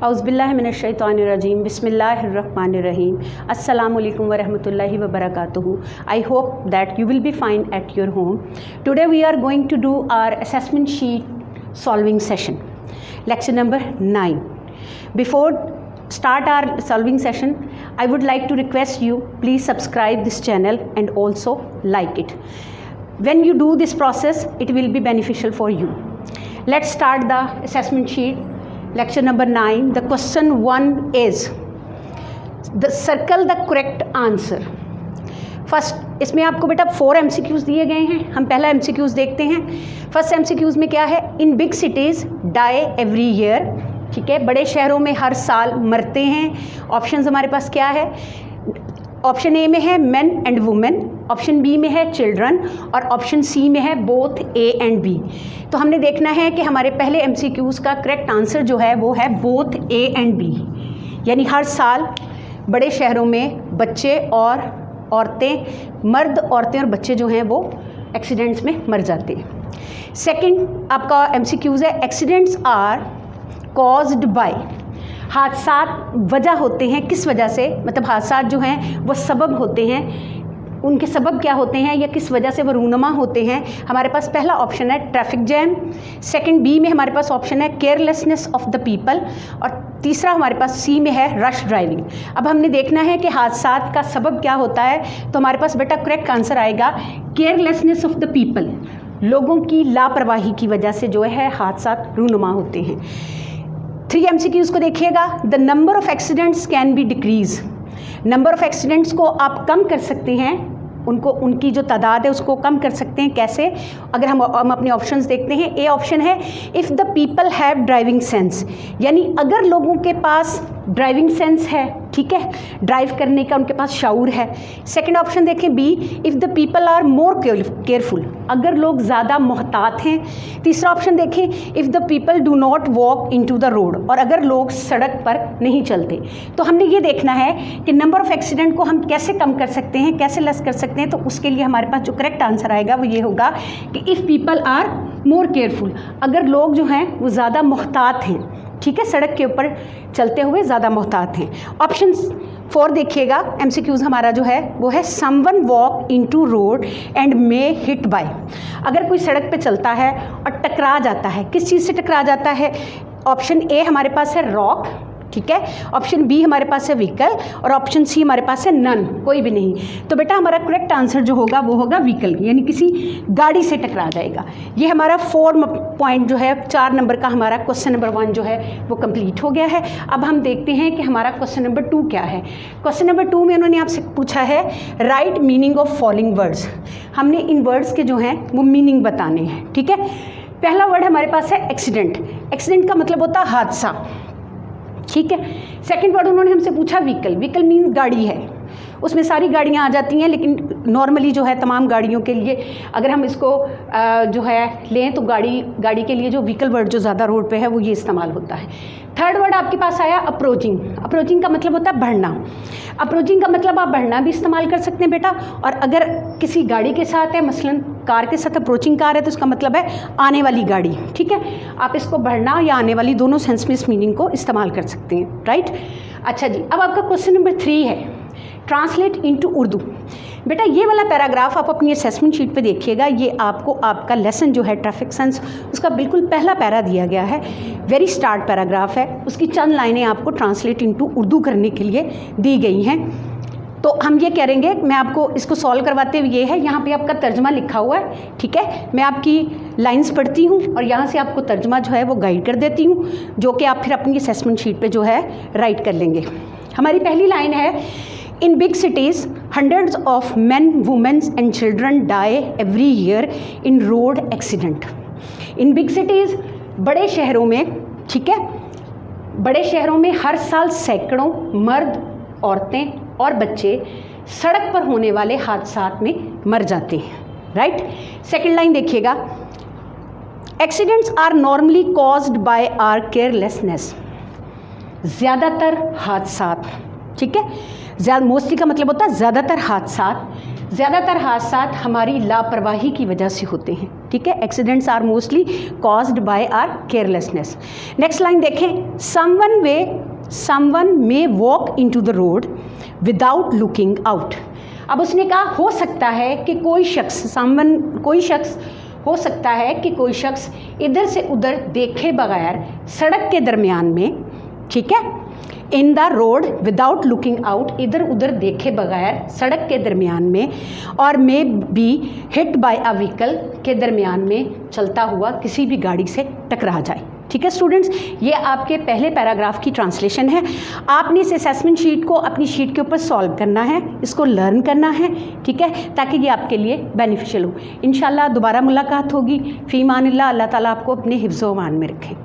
औज़ुबिल्लाहि मिनश्शैतानिर्रजीम बिस्मिल्लाहिर्रहमानिर्रहीम अस्सलामुअलैकुम वरहमतुल्लाहि वबरकातुहू। I hope that you will be fine at your home. Today we are going to do our assessment sheet solving session, lecture number 9. Before start our solving session, I would like to request you, please subscribe this channel and also like it. When you do this process, it will be beneficial for you. Let's start the assessment sheet. Lecture number 9. The question 1 is circle the correct answer. First इसमें आपको बेटा 4 MCQs दिए गए हैं। हम पहला MCQs देखते हैं। फर्स्ट MCQs में क्या है? In big cities die every year. ठीक है, बड़े शहरों में हर साल मरते हैं। ऑप्शंस हमारे पास क्या है? ऑप्शन ए में है men and women, option B में है चिल्ड्रन और ऑप्शन सी में है बोथ ए एंड बी। तो हमने देखना है कि हमारे पहले MCQs का करेक्ट आंसर जो है वो है बोथ ए एंड बी, यानी हर साल बड़े शहरों में बच्चे और औरतें, मर्द औरतें और बच्चे जो हैं वो एक्सीडेंट्स में मर जाते हैं। सेकंड आपका MCQs है एक्सीडेंट्स आर कॉज्ड बाय। हादसात वजह होते हैं, किस वजह से? मतलब हादसात जो हैं वो सबब होते हैं, उनके सबब क्या होते हैं या किस वजह से वो रूनुमा होते हैं। हमारे पास पहला ऑप्शन है ट्रैफिक जैम, सेकंड बी में हमारे पास ऑप्शन है केयरलेसनेस ऑफ द पीपल और तीसरा हमारे पास सी में है रश ड्राइविंग। अब हमने देखना है कि हादसात का सबब क्या होता है, तो हमारे पास बेटा करेक्ट आंसर आएगा केयरलेसनेस ऑफ द पीपल। लोगों की लापरवाही की वजह से जो है हादसात रूनुमा होते हैं। 3 MCQs को देखिएगा। The number of accidents can be decrease. Number of accidents को आप कम कर सकते हैं, उनको उनकी जो तादाद है उसको कम कर सकते हैं। कैसे? अगर हम अपने ऑप्शंस देखते हैं, ए ऑप्शन है if the people have driving sense, यानी अगर लोगों के पास ड्राइविंग सेंस है, ठीक है, ड्राइव करने का उनके पास शाऊर है। सेकंड ऑप्शन देखें B, if the people are more careful, अगर लोग ज़्यादा मोहतात हैं। तीसरा ऑप्शन देखें if the people do not walk into the road, और अगर लोग सड़क पर नहीं चलते। तो हमने ये देखना है कि नंबर ऑफ़ एक्सीडेंट को हम कैसे कम कर सकते हैं, कैसे लेस कर सकते हैं। तो उसके लिए हमारे पास जो करेक्ट आंसर आएगा वो ये होगा कि if people are more careful, अगर लोग जो हैं वो ज़्यादा मोहतात हैं, ठीक है, सड़क के ऊपर चलते हुए ज़्यादा मोहतात हैं। ऑप्शन 4 देखिएगा, MCQs हमारा जो है वो है someone walk into road and may hit by. अगर कोई सड़क पे चलता है और टकरा जाता है, किस चीज़ से टकरा जाता है? ऑप्शन ए हमारे पास है रॉक, ठीक है, ऑप्शन बी हमारे पास है व्हीकल और ऑप्शन सी हमारे पास है नन, कोई भी नहीं। तो बेटा हमारा करेक्ट आंसर जो होगा वो होगा व्हीकल, यानी किसी गाड़ी से टकरा जाएगा। ये हमारा 4 पॉइंट जो है 4 नंबर का हमारा क्वेश्चन नंबर 1 जो है वो कंप्लीट हो गया है। अब हम देखते हैं कि हमारा क्वेश्चन नंबर 2 क्या है। क्वेश्चन नंबर 2 में उन्होंने आपसे पूछा है right meaning of following words. हमने इन वर्ड्स के जो हैं वो मीनिंग बताने हैं, ठीक है। पहला वर्ड हमारे पास है एक्सीडेंट। एक्सीडेंट का मतलब होता है हादसा, ठीक है। सेकंड वर्ड उन्होंने हमसे पूछा व्हीकल। व्हीकल मीन गाड़ी है, उसमें सारी गाड़ियाँ आ जाती हैं, लेकिन नॉर्मली जो है तमाम गाड़ियों के लिए अगर हम इसको जो है लें तो गाड़ी के लिए जो व्हीकल वर्ड जो ज़्यादा रोड पे है वो ये इस्तेमाल होता है। थर्ड वर्ड आपके पास आया अप्रोचिंग। अप्रोचिंग का मतलब होता है बढ़ना। अप्रोचिंग का मतलब आप बढ़ना भी इस्तेमाल कर सकते हैं बेटा, और अगर किसी गाड़ी के साथ है, मसलन कार के साथ अप्रोचिंग कार है, तो इसका मतलब है आने वाली गाड़ी, ठीक है। आप इसको बढ़ना या आने वाली दोनों सेंस में इस मीनिंग को इस्तेमाल कर सकते हैं, राइट। अच्छा जी, अब आपका क्वेश्चन नंबर 3 है ट्रांसलेट इनटू उर्दू। बेटा ये वाला पैराग्राफ आप अपनी असेसमेंट शीट पे देखिएगा। ये आपको आपका लेसन जो है ट्रैफिक सेंस, उसका बिल्कुल पहला पैरा दिया गया है, वेरी स्टार्ट पैराग्राफ है। उसकी चंद लाइनें आपको ट्रांसलेट इनटू उर्दू करने के लिए दी गई हैं। तो हम ये करेंगे, मैं आपको इसको सॉल्व करवाते हुए, ये है यहाँ पे आपका तर्जमा लिखा हुआ है, ठीक है। मैं आपकी लाइंस पढ़ती हूँ और यहाँ से आपको तर्जमा जो है वो गाइड कर देती हूँ, जो कि आप फिर अपनी असेसमेंट शीट पे जो है राइट कर लेंगे। हमारी पहली लाइन है in big cities hundreds of men, women and children die every year in road accident। In big cities बड़े शहरों में, ठीक है, बड़े शहरों में हर साल सैकड़ों मर्द, औरतें और बच्चे सड़क पर होने वाले हादसात में मर जाते हैं, राइट। सेकंड लाइन देखिएगा, accidents are normally caused by our carelessness. ज़्यादातर हादसात, ठीक है, मोस्टली का मतलब होता है ज़्यादातर हादसात ज़्यादातर हादसा हमारी लापरवाही की वजह से होते हैं, ठीक है। Accidents are mostly caused by our carelessness. Next line देखें, someone may walk into the road without looking out. अब उसने कहा हो सकता है कि कोई शख्स हो सकता है कि कोई शख्स इधर से उधर देखे बगैर सड़क के दरमियान में, ठीक है, in the road without looking out, इधर उधर देखे बगैर सड़क के दरमियान में, और may be hit by a vehicle के दरमियान में चलता हुआ किसी भी गाड़ी से टकरा जाए, ठीक है स्टूडेंट्स। ये आपके पहले पैराग्राफ की ट्रांसलेशन है। आपने इस असेसमेंट शीट को अपनी शीट के ऊपर सॉल्व करना है, इसको लर्न करना है, ठीक है, ताकि ये आपके लिए बेनिफिशियल हो। इंशाल्लाह दोबारा मुलाकात होगी। फ़ी मानिल्लाह, अल्लाह ताला आपको अपने हिफ्ज़ व अमान में रखे।